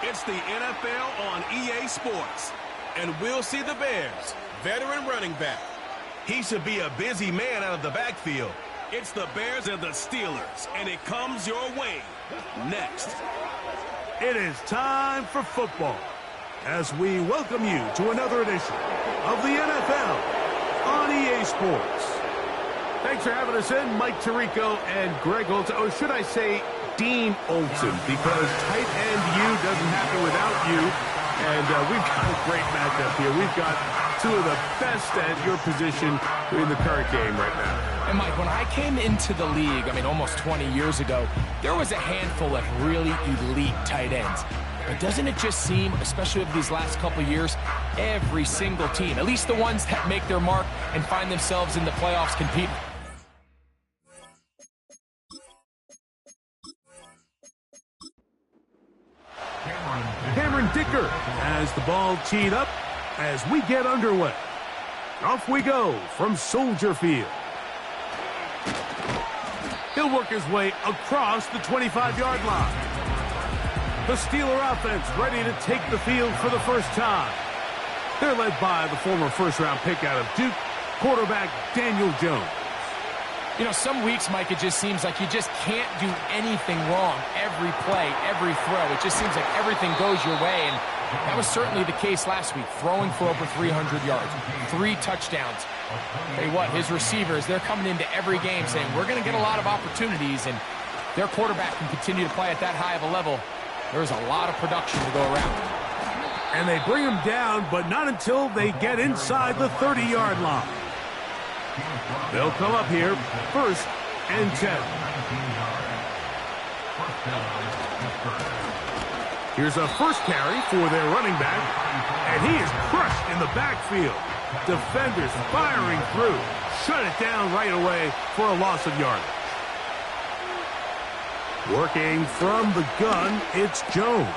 It's the NFL on EA Sports. And we'll see the Bears, veteran running back. He should be a busy man out of the backfield. It's the Bears and the Steelers, and it comes your way next. It is time for football as we welcome you to another edition of the NFL on EA Sports. Thanks for having us in, Mike Tirico and Greg Olson. Or should I say Dean Olson, because tight end U doesn't happen without you. And we've got a great matchup here. We've got two of the best at your position in the current game right now. And Mike, when I came into the league, almost 20 years ago, there was a handful of really elite tight ends. But doesn't it just seem, especially over these last couple of years, every single team, at least the ones that make their mark and find themselves in the playoffs competing? Cameron Dicker has the ball teed up as we get underway. Off we go from Soldier Field. He'll work his way across the 25-yard line. The Steeler offense ready to take the field for the first time. They're led by the former first-round pick out of Duke, quarterback Daniel Jones. You know, some weeks, Mike, it just seems like you just can't do anything wrong. Every play, every throw, it just seems like everything goes your way, and that was certainly the case last week, throwing for over 300 yards, 3 touchdowns. Tell you what, his receivers, they're coming into every game saying, we're going to get a lot of opportunities, and their quarterback can continue to play at that high of a level. There's a lot of production to go around. And they bring him down, but not until they get inside the 30-yard line. They'll come up here, 1st and 10. Here's a first carry for their running back, and he is crushed in the backfield. Defenders firing through. Shut it down right away for a loss of yardage. Working from the gun, it's Jones.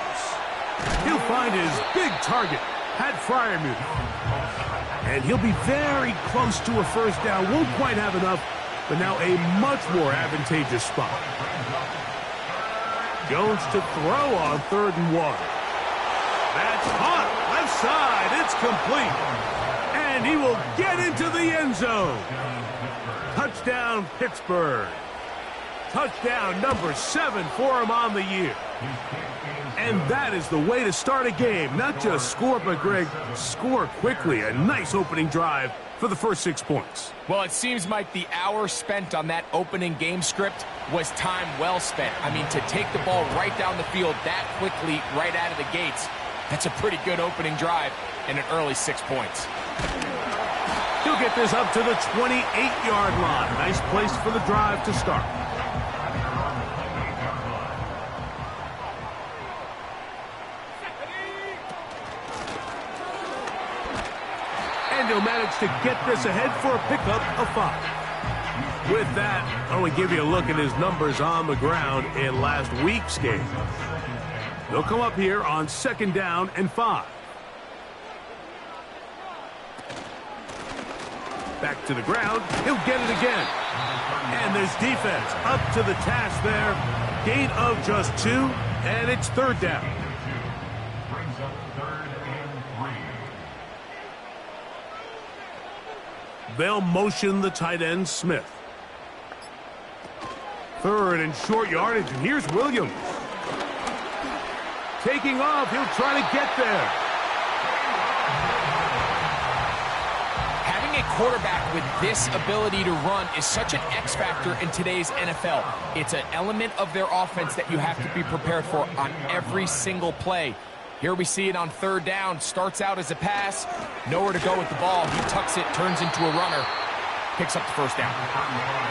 He'll find his big target, Pat Fryermuth. And he'll be very close to a first down. Won't quite have enough, but now a much more advantageous spot. Jones to throw on 3rd and 1. That's hot. Left side. It's complete. And he will get into the end zone. Touchdown, Pittsburgh. Touchdown number 7 for him on the year. And that is the way to start a game. Not just score, but, Greg, score quickly. A nice opening drive for the first 6 points. Well, it seems like the hour spent on that opening game script was time well spent. To take the ball right down the field that quickly right out of the gates, that's a pretty good opening drive and an early 6 points. He'll get this up to the 28-yard line. Nice place for the drive to start. And he'll manage to get this ahead for a pickup of 5. With that, I want to give you a look at his numbers on the ground in last week's game. They'll come up here on 2nd down and 5. Back to the ground. He'll get it again. And there's defense up to the task there. Gain of just 2, and it's 3rd down. They'll motion the tight end, Smith. 3rd and short yardage, and here's Williams. Taking off, he'll try to get there. Having a quarterback with this ability to run is such an X factor in today's NFL. It's an element of their offense that you have to be prepared for on every single play. Here we see it on 3rd down. Starts out as a pass. Nowhere to go with the ball. He tucks it, turns into a runner. Picks up the 1st down.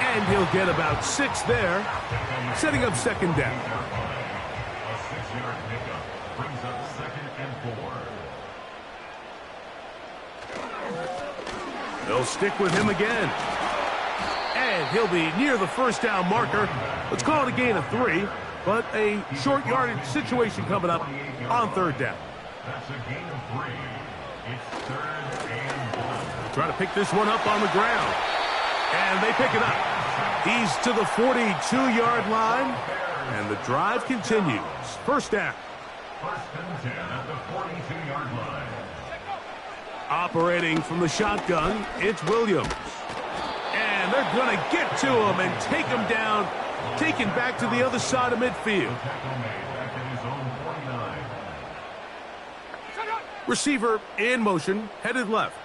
And he'll get about 6 there. Setting up 2nd down. A 6-yard pickup brings up 2nd and 4. They'll stick with him again. And he'll be near the 1st down marker. Let's call it a gain of 3. But a short yardage situation coming up on 3rd down. That's a gain of 3. It's 3rd and 1. Try to pick this one up on the ground. And they pick it up. He's to the 42-yard line. And the drive continues. 1st down. First and 10 at the 42-yard line. Operating from the shotgun, it's Williams. And they're going to get to him and take him down, taken back to the other side of midfield. Tackle made back at his own 49. Receiver in motion, headed left.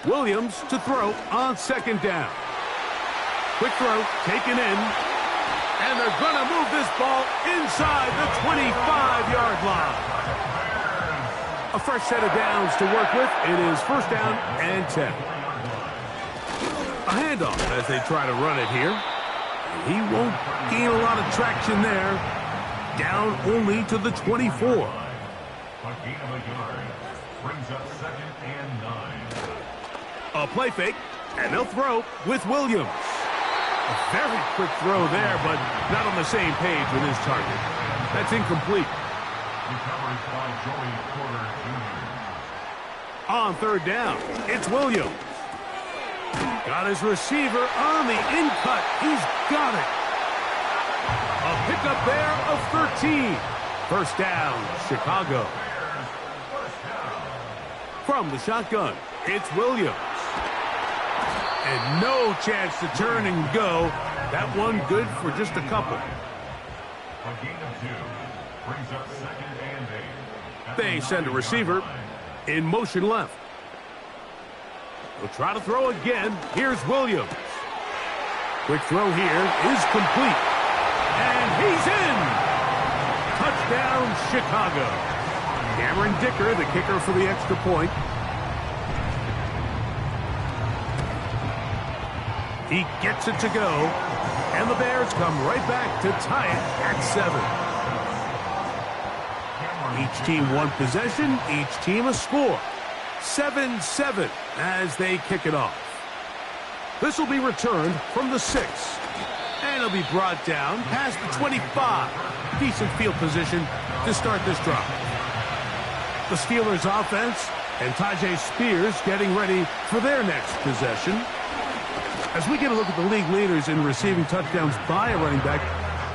Williams to throw on second down. Quick throw, taken in. And they're going to move this ball inside the 25-yard line. A fresh set of downs to work with. It is first down and 10. A handoff as they try to run it here. He won't gain a lot of traction there. Down only to the 24. A gain of a yard. Brings up second and 9. A play fake, and they'll throw with Williams. A very quick throw there, but not on the same page with his target. That's incomplete. Recovered by Joey Porter Jr. On third down, it's Williams. Got his receiver on the in-cut. He's got it. A pickup there of 13. First down, Chicago. From the shotgun, it's Williams. And no chance to turn and go. That one good for just a couple. A gain of 2. Brings up second and 8. They send a receiver in motion left. They'll try to throw again. Here's Williams. Quick throw here is complete. And he's in. Touchdown, Chicago. Cameron Dicker, the kicker for the extra point. He gets it to go. And the Bears come right back to tie it at 7. Each team one possession, each team a score. 7-7 as they kick it off. This will be returned from the 6. And it'll be brought down past the 25. Decent field position to start this drive. The Steelers offense and Tyjae Spears getting ready for their next possession. As we get a look at the league leaders in receiving touchdowns by a running back,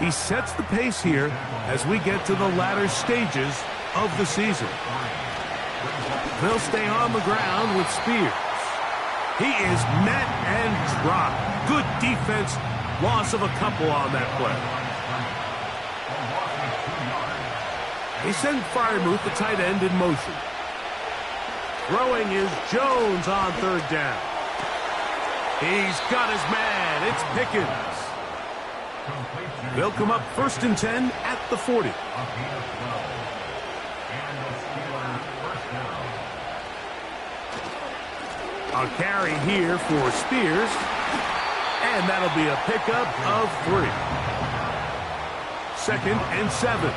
he sets the pace here as we get to the latter stages of the season. They'll stay on the ground with Spears. He is met and dropped. Good defense. Loss of a couple on that play. They send Freiermuth, the tight end, in motion. Throwing is Jones on third down. He's got his man. It's Pickens. They'll come up first and 10 at the 40. A carry here for Spears. And that'll be a pickup of 3. Second and 7.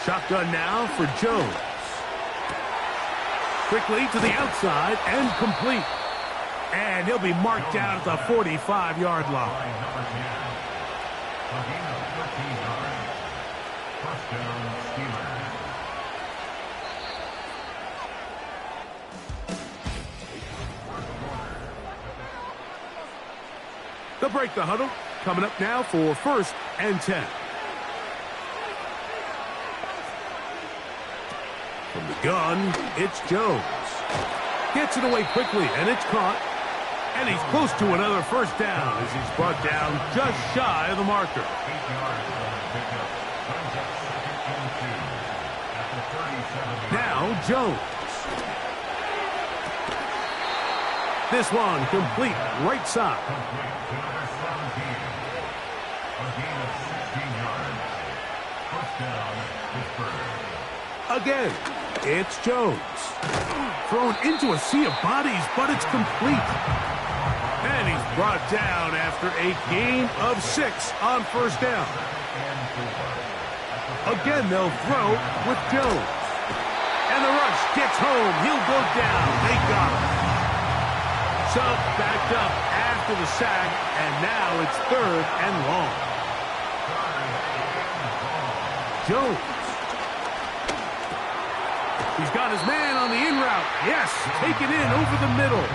Shotgun now for Jones. Quickly to the outside and complete. And he'll be marked down at the 45-yard line. They'll break the huddle. Coming up now for first and 10. From the gun, it's Jones. Gets it away quickly, and it's caught. And he's close to another first down as he's brought down just shy of the marker. Now Jones. This one complete right side. Again, it's Jones. Thrown into a sea of bodies, but it's complete. And he's brought down after a gain of 6 on first down. Again, they'll throw with Jones. And the rush gets home. He'll go down. They got him. So backed up after the sack, and now it's third and long. Jones. He's got his man on the in route. Yes, taken in over the middle.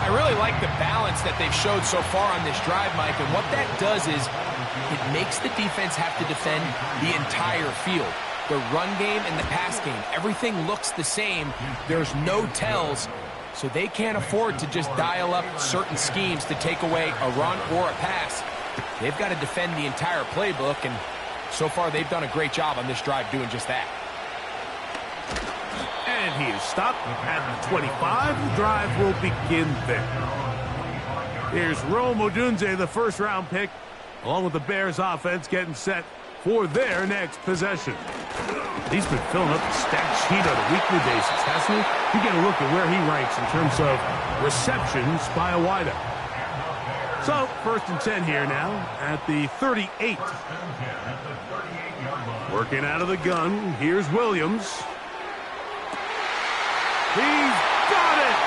I really like the balance that they've showed so far on this drive, Mike, and what that does is it makes the defense have to defend the entire field. The run game and the pass game, everything looks the same. There's no tells, so they can't afford to just dial up certain schemes to take away a run or a pass. They've got to defend the entire playbook, and so far they've done a great job on this drive doing just that. And he is stopped at the 25. The drive will begin there. Here's Rome Odunze, the first-round pick, along with the Bears offense getting set for their next possession. He's been filling up the stat sheet on a weekly basis, hasn't he? You get a look at where he ranks in terms of receptions by a wideout. So, 1st and 10 here now at the 38. Working out of the gun, here's Williams. He's got it!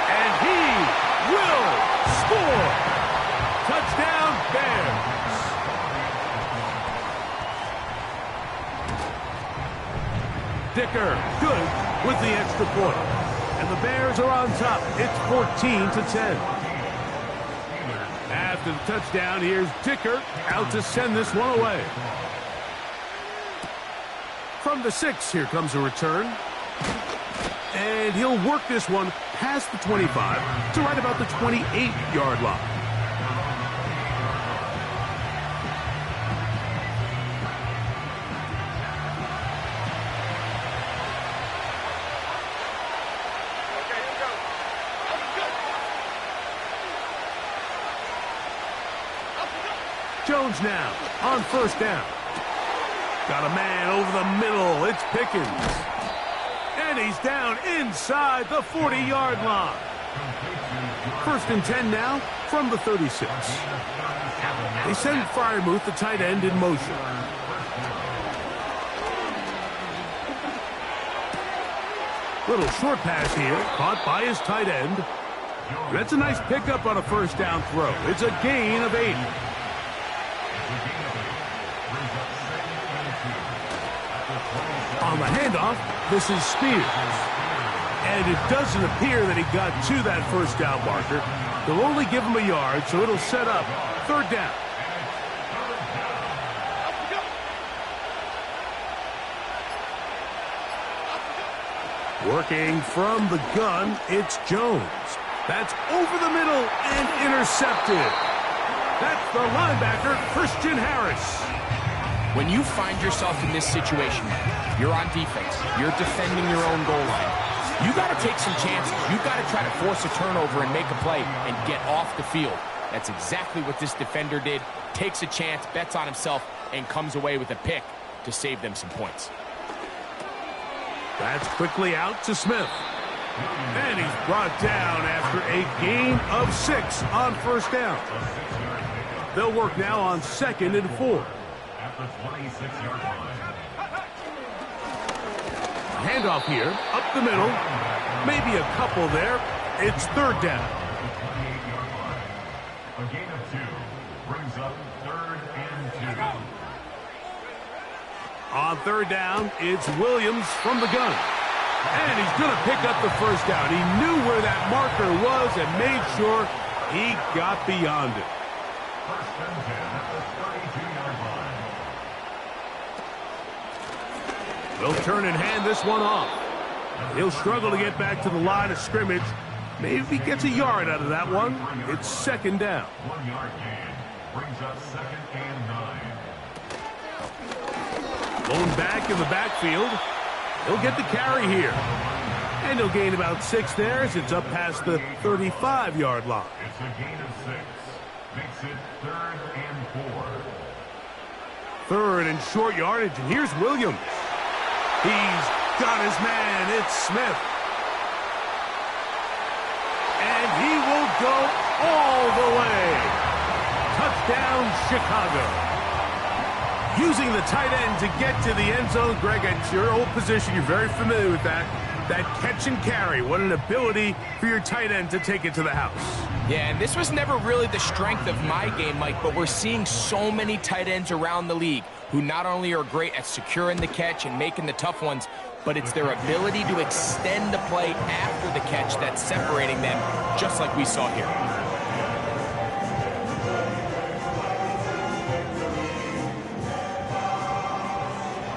And he will score! Touchdown, Bears! Dicker, good with the extra point. And the Bears are on top. It's 14-10. After the touchdown, here's Dicker out to send this one away. From the 6, here comes a return. And he'll work this one past the 25 to right about the 28-yard line. Jones now on 1st down. Got a man over the middle. It's Pickens. And he's down inside the 40-yard line. 1st and 10 now from the 36. They send Freiermuth, the tight end, in motion. Little short pass here, caught by his tight end. That's a nice pickup on a 1st down throw. It's a gain of 8. On the handoff, this is Spears. And it doesn't appear that he got to that 1st down marker. They'll only give him a yard, so it'll set up 3rd down. Working from the gun, it's Jones. That's over the middle and intercepted. That's the linebacker, Christian Harris. When you find yourself in this situation, you're on defense, you're defending your own goal line, you got to take some chances. You got to try to force a turnover and make a play and get off the field. That's exactly what this defender did. Takes a chance, bets on himself, and comes away with a pick to save them some points. That's quickly out to Smith. And he's brought down after a gain of 6 on 1st down. They'll work now on 2nd and 4. At the 26-yard line. Handoff here, up the middle. Maybe a couple there. It's 3rd down. A gain of 2 brings up 3rd and 2. On 3rd down, it's Williams from the gun. And he's going to pick up the 1st down. He knew where that marker was and made sure he got beyond it. 1st and 10 at the 32-yard line. They'll turn and hand this one off. He'll struggle to get back to the line of scrimmage. Maybe he gets a yard out of that one. It's 2nd down. 1-yard gain brings up 2nd and 9. Blown back in the backfield. He'll get the carry here. And he'll gain about 6 there as it's up past the 35-yard line. It's a gain of 6. Makes it 3rd and 4. 3rd and short yardage. And here's Williams. He's got his man. It's Smith. And he will go all the way. Touchdown, Chicago. Using the tight end to get to the end zone. Greg, it's your old position. You're very familiar with that. That catch and carry, what an ability for your tight end to take it to the house. Yeah, and this was never really the strength of my game, Mike, but we're seeing so many tight ends around the league who not only are great at securing the catch and making the tough ones, but it's their ability to extend the play after the catch that's separating them, just like we saw here.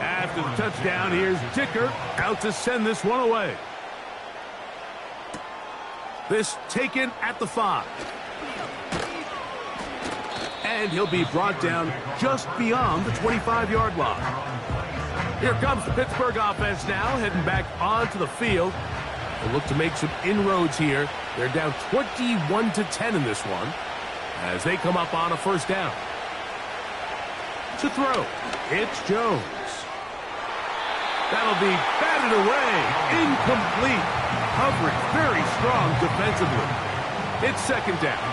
After the touchdown, here's Dicker out to send this one away. This taken at the 5. And he'll be brought down just beyond the 25-yard line. Here comes the Pittsburgh offense now, heading back onto the field. They'll look to make some inroads here. They're down 21-10 in this one as they come up on a first down. To throw, it's Jones. That'll be batted away. Incomplete. Coverage very strong defensively. It's second down.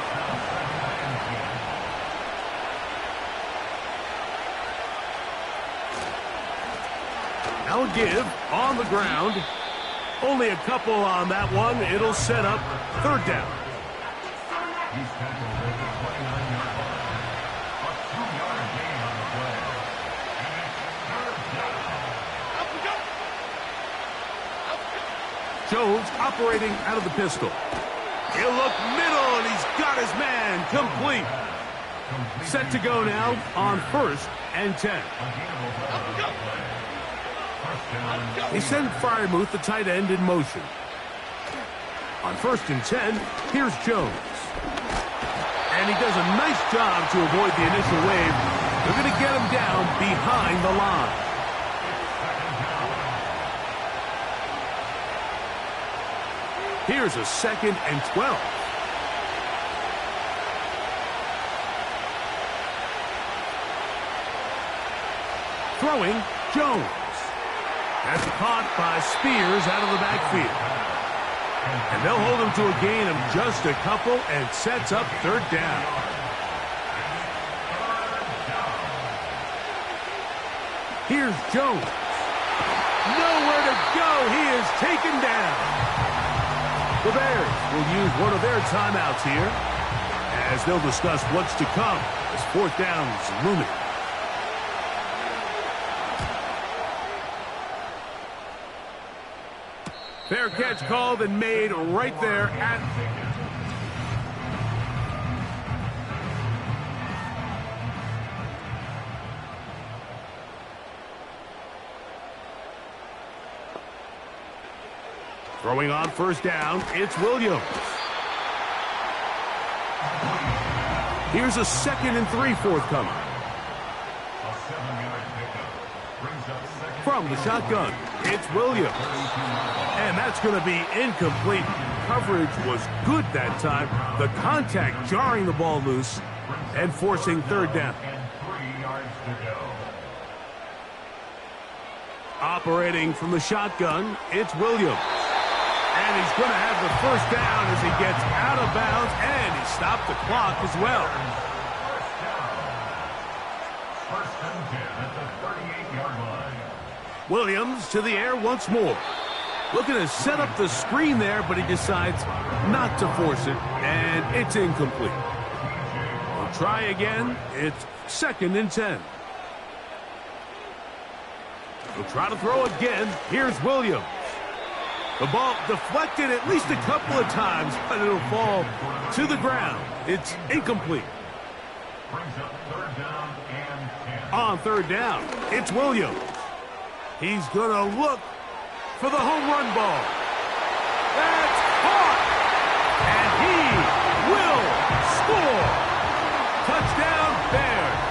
Now a give on the ground. Only a couple on that one. It'll set up third down. He's tackled at the 29-yard line. A 2-yard gain on the play. And it's third down. Jones operating out of the pistol. He'll look middle, and he's got his man complete. Set to go now on 1st and 10. They send Freiermuth, the tight end, in motion. On 1st and 10, here's Jones. And he does a nice job to avoid the initial wave. They're going to get him down behind the line. Here's a 2nd and 12. Throwing, Jones. That's caught by Spears out of the backfield. And they'll hold him to a gain of just a couple and sets up third down. Here's Jones. Nowhere to go. He is taken down. The Bears will use one of their timeouts here as they'll discuss what's to come as fourth down is looming. Fair catch called and made right there at... Throwing on first down, it's Williams. Here's a 2nd and 3 forthcoming. From the shotgun, it's Williams. And that's going to be incomplete. Coverage was good that time. The contact jarring the ball loose and forcing third down. Operating from the shotgun, it's Williams. And he's going to have the first down as he gets out of bounds, and he stopped the clock as well. First and 10 at the 38-yard line. Williams to the air once more. Looking to set up the screen there, but he decides not to force it, and it's incomplete. We'll try again. It's 2nd and 10. We'll try to throw again. Here's Williams. The ball deflected at least a couple of times, but it'll fall to the ground. It's incomplete. Brings up third down and 10. On third down, it's Williams. He's going to look for the home run ball. That's caught! And he will score! Touchdown, Bears!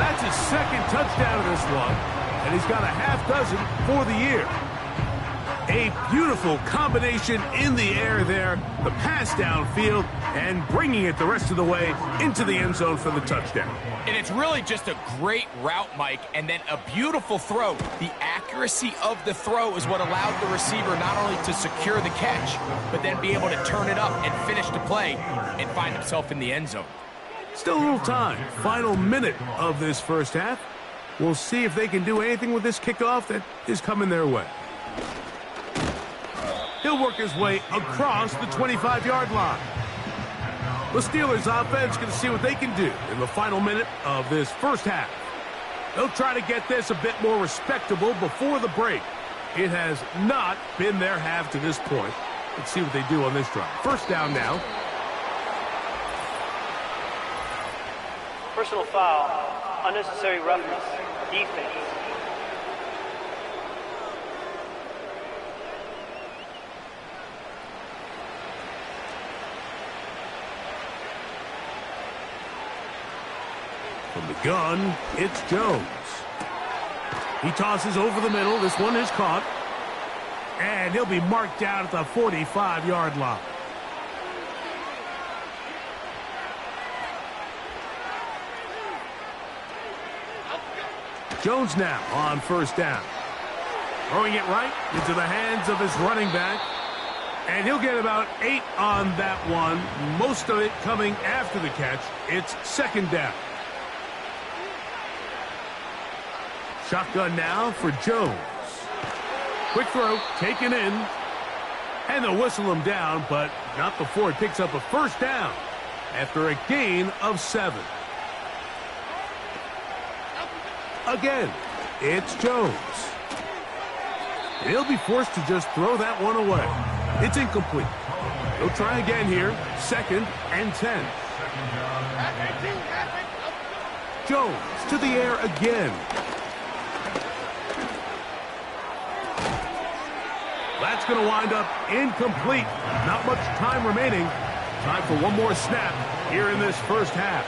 That's his 2nd touchdown of this one, and he's got a half dozen for the year. A beautiful combination in the air there, the pass downfield, and bringing it the rest of the way into the end zone for the touchdown. And it's really just a great route, Mike, and then a beautiful throw. The accuracy of the throw is what allowed the receiver not only to secure the catch, but then be able to turn it up and finish the play and find himself in the end zone. Still a little time. Final minute of this first half. We'll see if they can do anything with this kickoff that is coming their way. He'll work his way across the 25-yard line. The Steelers offense can see what they can do in the final minute of this first half. They'll try to get this a bit more respectable before the break. It has not been their half to this point. Let's see what they do on this drive. First down now. Personal foul, unnecessary roughness, defense. From the gun, it's Jones. He tosses over the middle. This one is caught. And he'll be marked down at the 45-yard line. Jones now on first down. Throwing it right into the hands of his running back. And he'll get about 8 on that one. Most of it coming after the catch. It's second down. Shotgun now for Jones. Quick throw, taken in. And they'll whistle him down, but not before he picks up a first down after a gain of 7. Again, it's Jones. He'll be forced to just throw that one away. It's incomplete. He'll try again here. 2nd and 10. Jones to the air again. That's going to wind up incomplete. Not much time remaining. Time for one more snap here in this first half.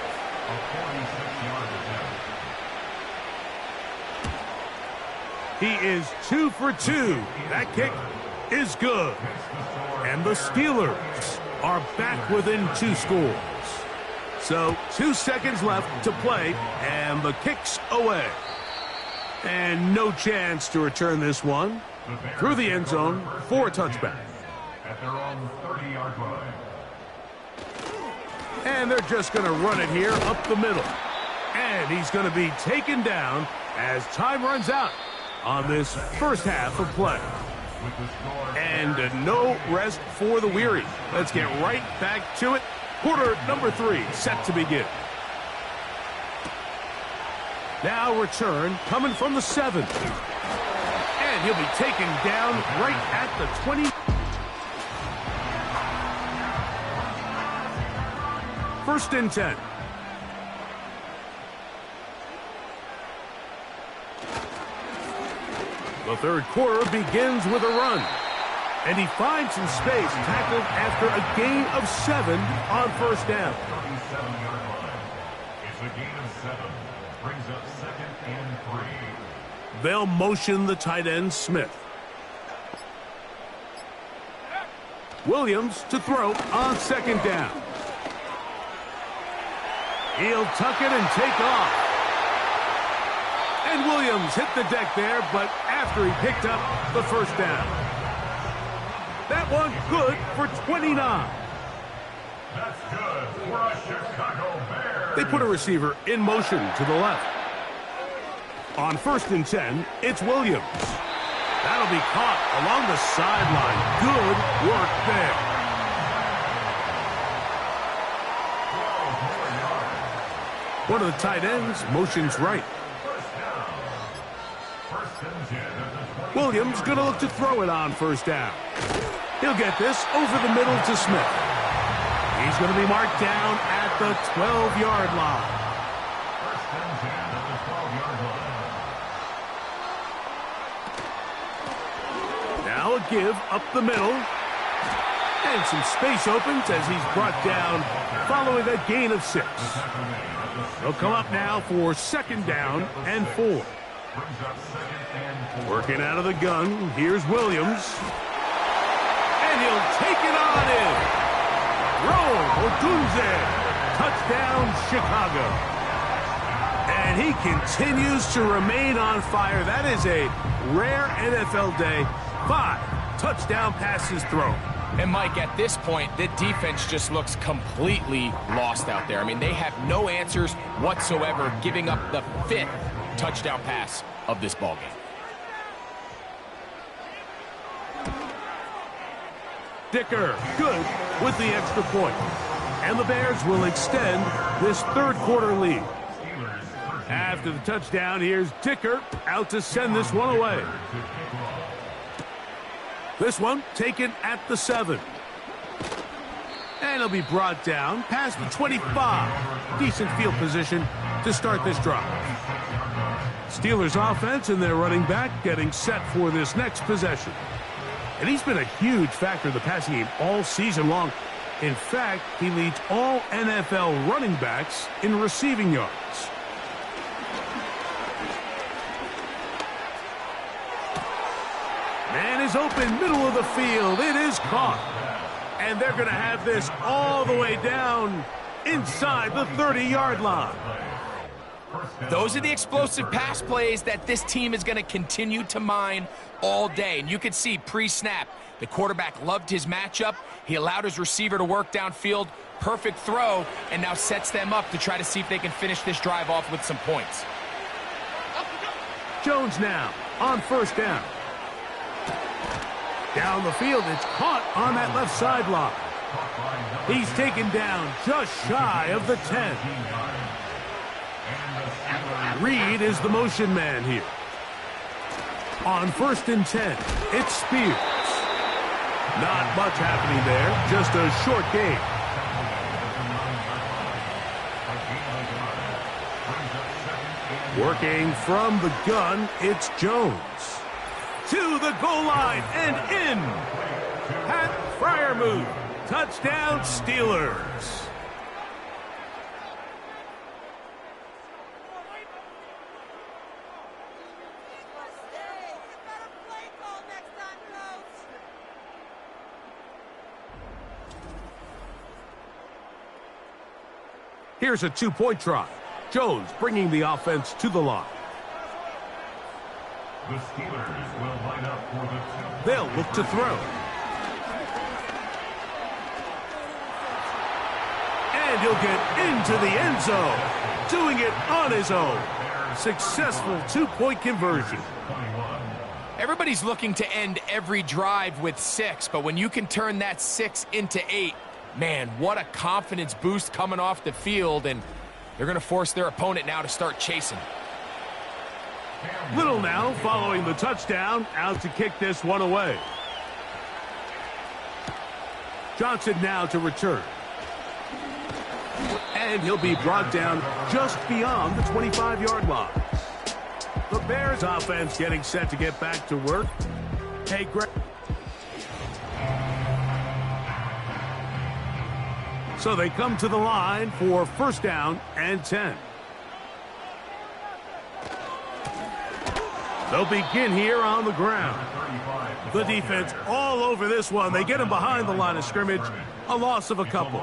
He is 2 for 2. That kick is good. And the Steelers are back within 2 scores. So 2 seconds left to play, and the kick's away. And no chance to return this one. Through the end zone for a touchback. At their own 30-yard line. And they're just going to run it here up the middle. And he's going to be taken down as time runs out on this first half of play. And no rest for the weary. Let's get right back to it. Quarter number 3 set to begin. Now return coming from the 7. And he'll be taken down right at the 20. First and 10. The third quarter begins with a run. And he finds some space, tackled after a gain of 7 on first down. 37-yard line. It's a gain of 7. Brings up 2nd and 3. They'll motion the tight end, Smith. Williams to throw on second down. He'll tuck it and take off. And Williams hit the deck there, but after he picked up the first down. That one good for 29. That's good for a Chicago Bears. They put a receiver in motion to the left. On first and 10, it's Williams. That'll be caught along the sideline. Good work there. One of the tight ends motions right. Williams going to look to throw it on first down. He'll get this over the middle to Smith. He's going to be marked down at the 12-yard line. First and 10 at the 12-yard line. Now a give up the middle. And some space opens as he's brought down following a gain of 6. They'll come up now for second down and 4. Brings up 2nd and 4. Working out of the gun, here's Williams. And he'll take it on in. Roll Odunze. Touchdown, Chicago. And he continues to remain on fire. That is a rare NFL day. 5 touchdown passes thrown. And Mike, at this point, the defense just looks completely lost out there. I mean, they have no answers whatsoever, giving up the 5th touchdown pass of this ballgame. Dicker, good with the extra point. And the Bears will extend this third quarter lead. After the touchdown, here's Dicker out to send this one away. This one taken at the 7. And it'll be brought down past the 25. Decent field position to start this drive. Steelers offense and their running back getting set for this next possession. And he's been a huge factor in the passing game all season long. In fact, he leads all NFL running backs in receiving yards. Man is open, middle of the field. It is caught. And they're going to have this all the way down inside the 30-yard line. Those are the explosive pass plays that this team is going to continue to mine all day. And you can see pre-snap, the quarterback loved his matchup. He allowed his receiver to work downfield. Perfect throw, and now sets them up to try to see if they can finish this drive off with some points. Jones now on first down. Down the field, it's caught on that left sideline. He's taken down just shy of the 10. Reed is the motion man here. On first and 10, it's Spears. Not much happening there, just a short gain. Working from the gun, it's Jones. To the goal line and in. Pat Fryermuth. Touchdown, Steelers. Here's a two-point try. Jones bringing the offense to the line. The Steelers will line up for the 2. They'll look to throw. And he'll get into the end zone. Doing it on his own. Successful two-point conversion. Everybody's looking to end every drive with 6, but when you can turn that 6 into 8, man, what a confidence boost coming off the field, and they're going to force their opponent now to start chasing. Little now following the touchdown, out to kick this one away. Johnson now to return. And he'll be brought down just beyond the 25-yard line. The Bears offense getting set to get back to work. Hey, Greg. So they come to the line for first down and 10. They'll begin here on the ground. The defense all over this one. They get him behind the line of scrimmage. A loss of a couple.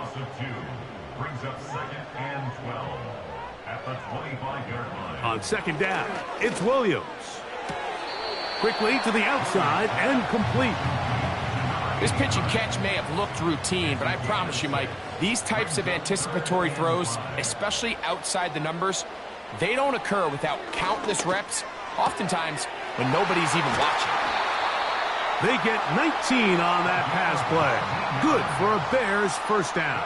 Brings up second and 12 at the 25-yard line. On second down, it's Williams. Quickly to the outside and complete. This pitch and catch may have looked routine, but I promise you, Mike, these types of anticipatory throws, especially outside the numbers, they don't occur without countless reps, oftentimes when nobody's even watching. They get 19 on that pass play. Good for a Bears first down.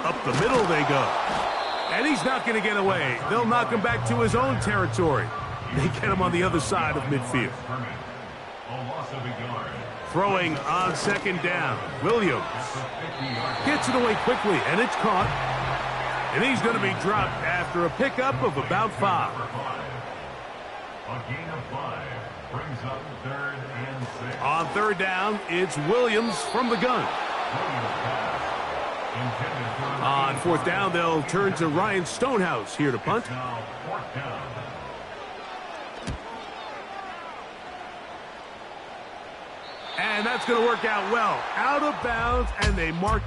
Up the middle they go. And he's not going to get away. They'll knock him back to his own territory. They get him on the other side of midfield. Throwing on second down. Williams gets it away quickly, and it's caught. And he's going to be dropped after a pickup of about 5. A gain of 5 brings up third and 6. On third down, it's Williams from the gun. On fourth down, they'll turn to Ryan Stonehouse here to punt. Now fourth down. And that's going to work out well. Out of bounds, and they mark.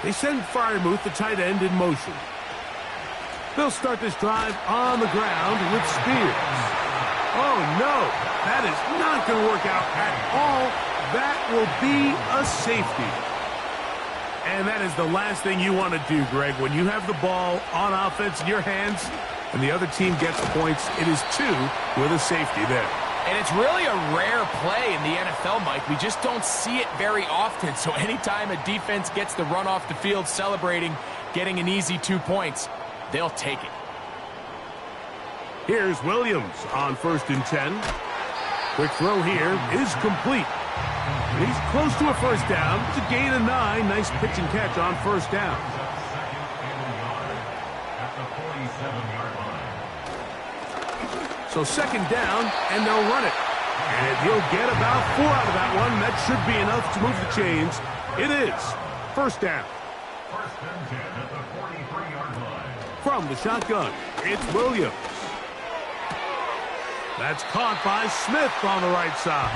They send Fryermuth, the tight end, in motion. They'll start this drive on the ground with Spears. Oh, no. That is not going to work out at all. That will be a safety. And that is the last thing you want to do, Greg. When you have the ball on offense in your hands and the other team gets points, it is 2 with a safety there. And it's really a rare play in the NFL, Mike. We just don't see it very often. So anytime a defense gets the run off the field celebrating, getting an easy 2 points, they'll take it. Here's Williams on 1st and 10. Quick throw here is complete. And he's close to a first down. It's a gain of 9. Nice pitch and catch on 1st down. So 2nd down, and they'll run it. And he'll get about 4 out of that one. That should be enough to move the chains. It is 1st down. 1st and 10 at the 43-yard line. From the shotgun, it's Williams. That's caught by Smith on the right side.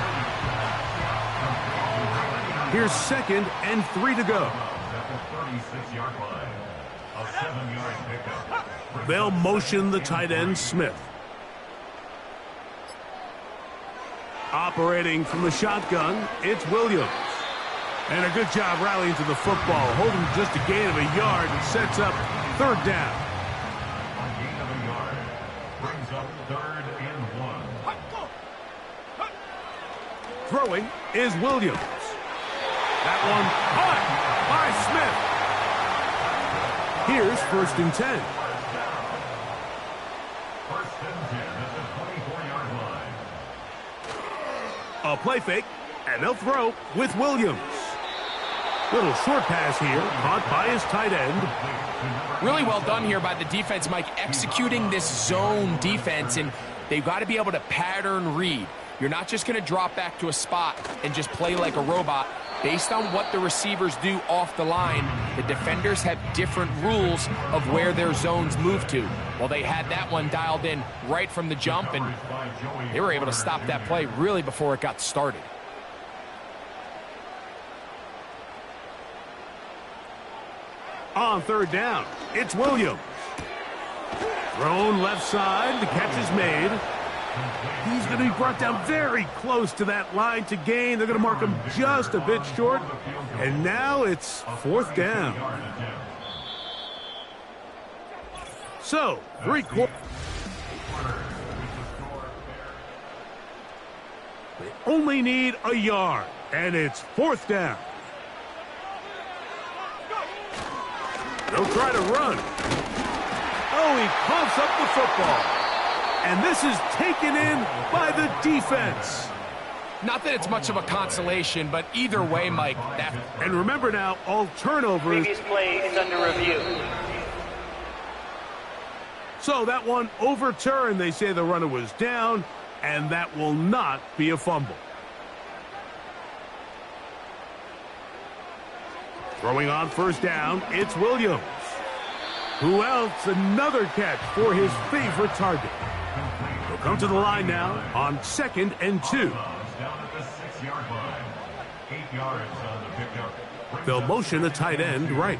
Here's 2nd and 3 to go. They'll motion the tight end, Smith. Operating from the shotgun, it's Williams. And a good job rallying to the football, holding just a gain of a yard and sets up 3rd down. A gain of a yard brings up 3rd and 1. Throwing is Williams. That one caught by Smith. Here's 1st and 10. 1st and 10 at the 24-yard line. A play fake, and they'll throw with Williams. Little short pass here, caught by his tight end. Really well done here by the defense, Mike, executing this zone defense, and they've got to be able to pattern read. You're not just going to drop back to a spot and just play like a robot. Based on what the receivers do off the line, the defenders have different rules of where their zones move to. Well, they had that one dialed in right from the jump, and they were able to stop that play really before it got started. On 3rd down, it's Williams. Thrown left side, the catch is made. He's going to be brought down very close to that line to gain. They're going to mark him just a bit short. And now it's 4th down. So, 3/4. They only need a yard, and it's 4th down. They'll try to run. Oh, he coughs up the football. And this is taken in by the defense. Not that it's much of a consolation, but either way, Mike, that... And remember now, all turnovers... Previous play is under review. So that one overturned. They say the runner was down, and that will not be a fumble. Throwing on 1st down, it's Williams. Who else? Another catch for his favorite target. He'll come to the line now on 2nd and 2. Down at the 6-yard line. 8 yards on the pickup. They'll motion the tight end right.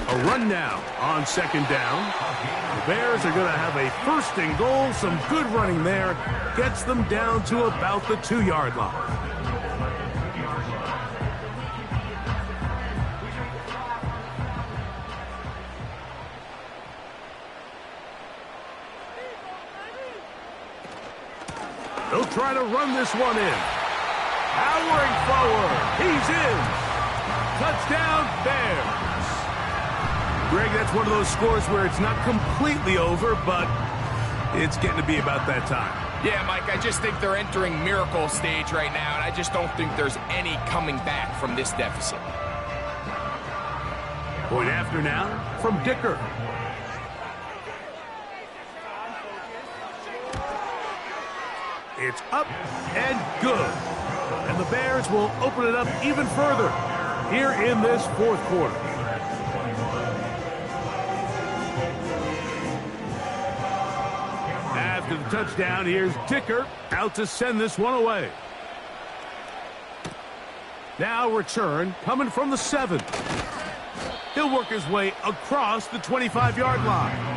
A run now on 2nd down. The Bears are going to have a 1st and goal. Some good running there. Gets them down to about the 2-yard line. They'll try to run this one in. Powering forward. He's in. Touchdown, Bears. Greg, that's one of those scores where it's not completely over, but it's getting to be about that time. Yeah, Mike, I just think they're entering miracle stage right now, and I just don't think there's any coming back from this deficit. Point after now from Dicker. It's up and good. And the Bears will open it up even further here in this 4th quarter. After the touchdown, here's Dicker out to send this one away. Now return coming from the 7. He'll work his way across the 25-yard line.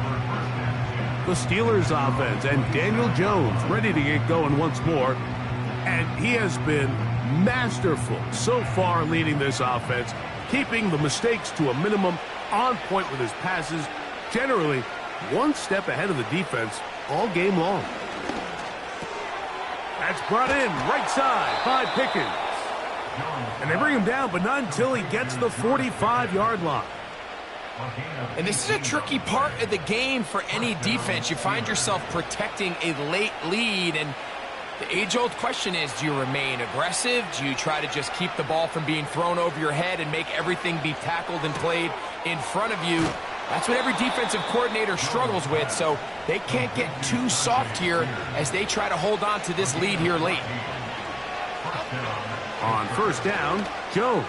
The Steelers offense and Daniel Jones ready to get going once more. And he has been masterful so far leading this offense, keeping the mistakes to a minimum, on point with his passes, generally one step ahead of the defense all game long. That's brought in right side by Pickens. And they bring him down, but not until he gets the 45-yard line. And this is a tricky part of the game for any defense. You find yourself protecting a late lead, and the age-old question is, do you remain aggressive? Do you try to just keep the ball from being thrown over your head and make everything be tackled and played in front of you? That's what every defensive coordinator struggles with, so they can't get too soft here as they try to hold on to this lead here late. On first down, Jones.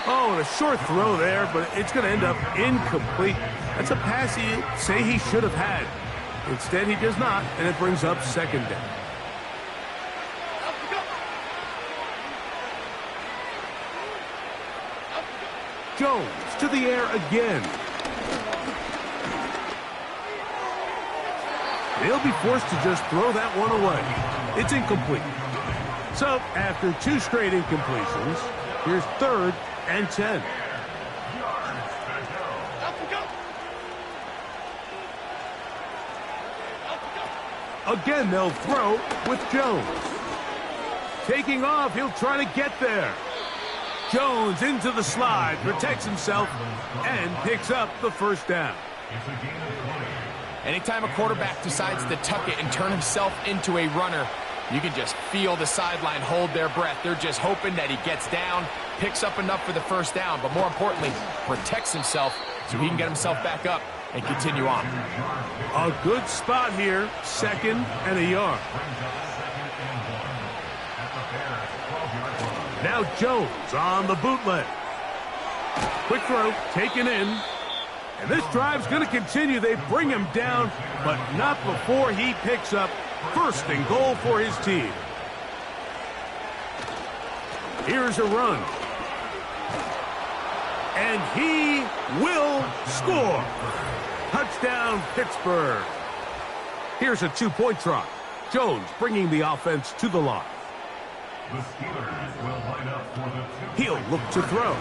Oh, and a short throw there, but it's going to end up incomplete. That's a pass he'd say he should have had. Instead, he does not, and it brings up second down. Jones to the air again. They'll be forced to just throw that one away. It's incomplete. So, after two straight incompletions, here's 3rd and 10. Again, they'll throw with Jones. Taking off, he'll try to get there. Jones into the slide, protects himself, and picks up the first down. Anytime a quarterback decides to tuck it and turn himself into a runner, you can just feel the sideline hold their breath. They're just hoping that he gets down, picks up enough for the first down, but more importantly, protects himself so he can get himself back up and continue on. A good spot here, 2nd and a yard. Now Jones on the bootleg. Quick throw, taken in. And this drive's going to continue. They bring him down, but not before he picks up 1st and goal for his team. Here's a run. And he will score. Touchdown, Pittsburgh. Here's a 2-point try. Jones bringing the offense to the line. The Steelers will line up for the He'll look to throw.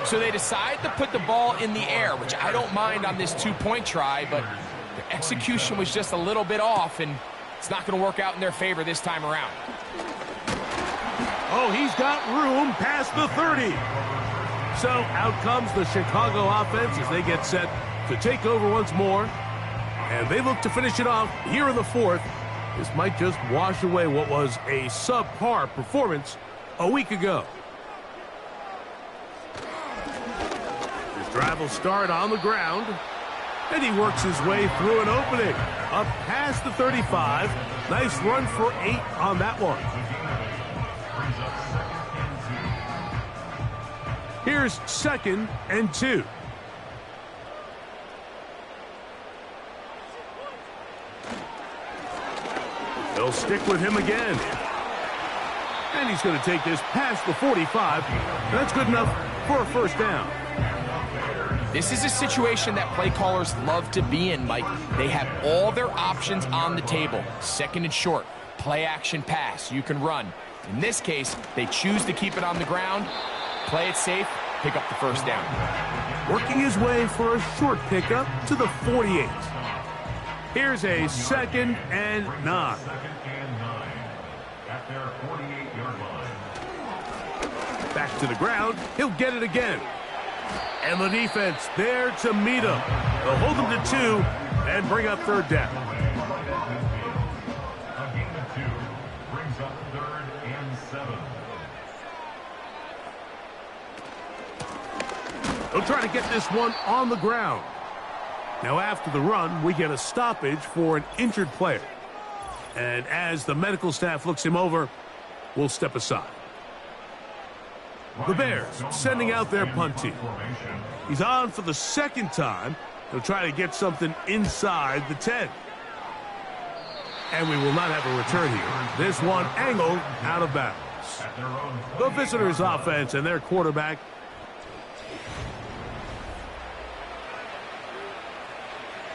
So they decide to put the ball in the air, which I don't mind on this 2-point try, but the execution was just a little bit off, and it's not going to work out in their favor this time around. Oh, he's got room past the 30. So out comes the Chicago offense as they get set to take over once more. And they look to finish it off here in the 4th. This might just wash away what was a subpar performance a week ago. His drive will start on the ground. And he works his way through an opening. Up past the 35. Nice run for 8 on that one. Here's 2nd and 2. They'll stick with him again. And he's going to take this past the 45. That's good enough for a first down. This is a situation that play callers love to be in, Mike. They have all their options on the table. 2nd and short, play action pass, you can run. In this case, they choose to keep it on the ground, play it safe, pick up the first down. Working his way for a short pickup to the 48. Here's a 2nd and 9. 2nd and 9 at their 48-yard line. Back to the ground. He'll get it again. And the defense there to meet him. They'll hold him to 2 and bring up 3rd down. A gain of 2 brings up 3rd and 7. They'll try to get this one on the ground. Now after the run, we get a stoppage for an injured player. And as the medical staff looks him over, we'll step aside. The Bears sending out their punt team. He's on for the 2nd time. He'll try to get something inside the 10. And we will not have a return here. This one angled out of bounds. The visitors' offense and their quarterback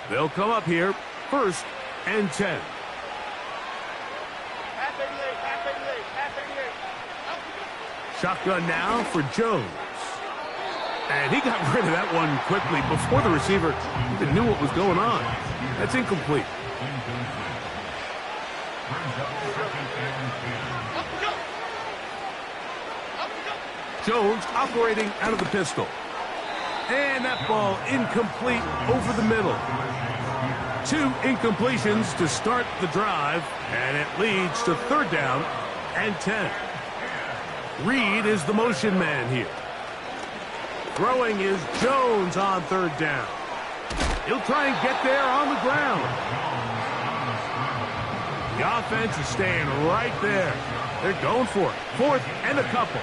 They'll come up here, 1st and 10. Shotgun now for Jones. And he got rid of that one quickly before the receiver even knew what was going on. That's incomplete. Jones operating out of the pistol. And that ball incomplete over the middle. 2 incompletions to start the drive, and it leads to 3rd down and 10. Reed is the motion man here. Throwing is Jones on 3rd down. He'll try and get there on the ground. The offense is staying right there. They're going for it. 4th and a couple.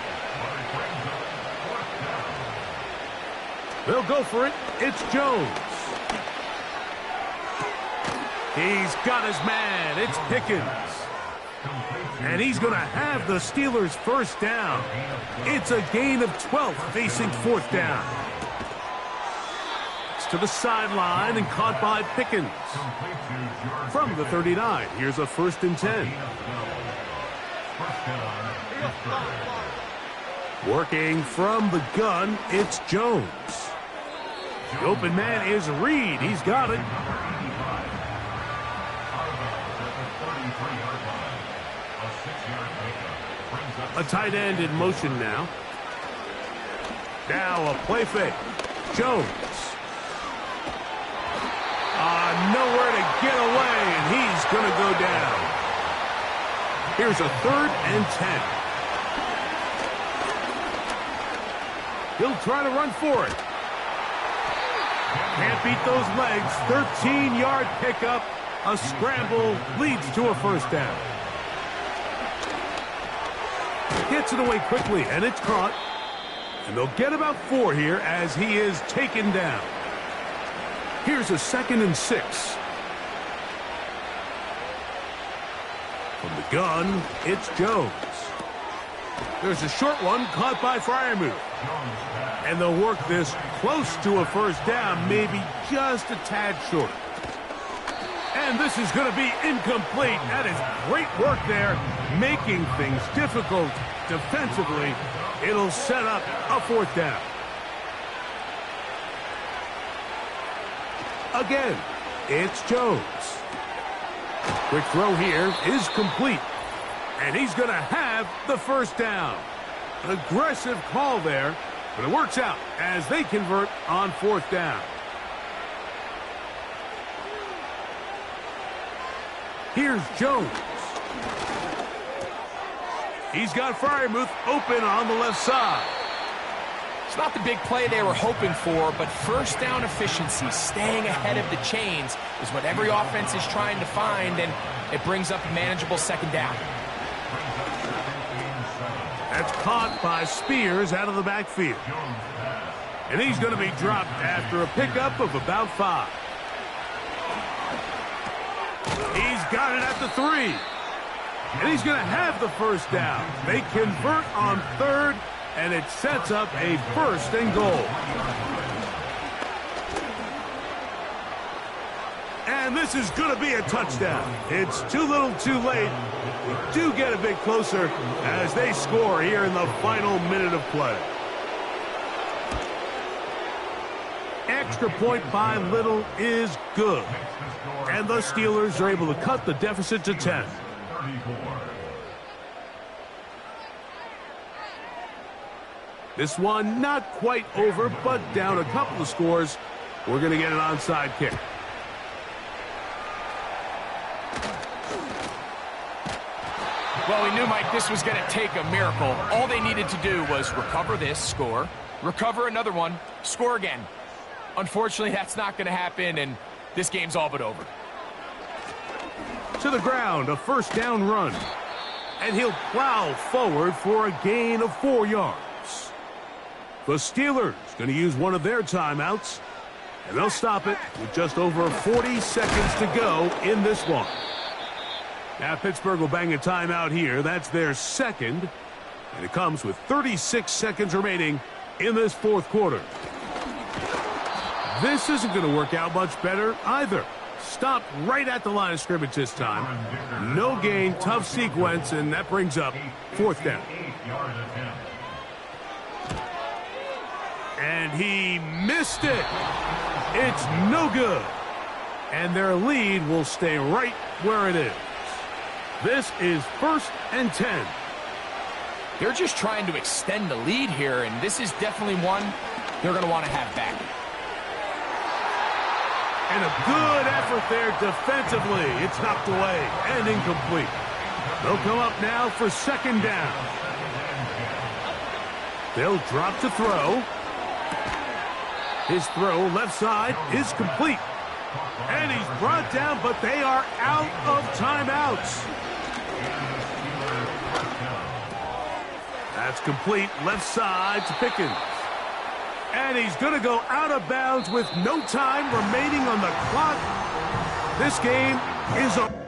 They'll go for it. It's Jones. He's got his man. It's Pickens. And he's going to have the Steelers' 1st down. It's a gain of 12 facing 4th down. It's to the sideline and caught by Pickens. From the 39, here's a 1st and 10. Working from the gun, it's Jones. The open man is Reed. He's got it. A tight end in motion now. Now a play fake. Jones. Nowhere to get away, and he's going to go down. Here's a 3rd and 10. He'll try to run for it. Can't beat those legs. 13-yard pickup. A scramble leads to a 1st down. Gets it away quickly, and it's caught. And they'll get about 4 here as he is taken down. Here's a 2nd and 6. From the gun, it's Jones. There's a short one caught by Freiermuth. And they'll work this close to a 1st down, maybe just a tad short. And this is going to be incomplete. That is great work there, making things difficult defensively. It'll set up a 4th down. Again, it's Jones. Quick throw here is complete. And he's going to have the 1st down. An aggressive call there, but it works out as they convert on 4th down. Here's Jones. He's got Freiermuth open on the left side. It's not the big play they were hoping for, but 1st down efficiency, staying ahead of the chains, is what every offense is trying to find, and it brings up a manageable 2nd down. That's caught by Spears out of the backfield. And he's going to be dropped after a pickup of about 5. He's got it at the 3. And he's going to have the 1st down. They convert on 3rd, and it sets up a 1st and goal. And this is going to be a touchdown. It's too little too late. We do get a bit closer as they score here in the final minute of play. Extra point by Little is good. And the Steelers are able to cut the deficit to 10. This one not quite over, but down a couple of scores. We're going to get an onside kick. Well, we knew, Mike, this was going to take a miracle. All they needed to do was recover this, score, recover another one, score again. Unfortunately, that's not going to happen, and this game's all but over. To the ground, a 1st down run. And he'll plow forward for a gain of 4 yards. The Steelers going to use one of their timeouts, and they'll stop it with just over 40 seconds to go in this one. Now Pittsburgh will bang a timeout here. That's their 2nd, and it comes with 36 seconds remaining in this 4th quarter. This isn't going to work out much better either. Stopped right at the line of scrimmage this time. No gain, tough sequence, and that brings up 4th down. And he missed it. It's no good. And their lead will stay right where it is. This is 1st and 10. They're just trying to extend the lead here, and this is definitely one they're going to want to have back. And a good effort there defensively. It's knocked away and incomplete. They'll come up now for 2nd down. They'll drop to throw. His throw left side is complete. And he's brought down, but they are out of timeouts. That's complete left side to Pickens. And he's going to go out of bounds with no time remaining on the clock. This game is a...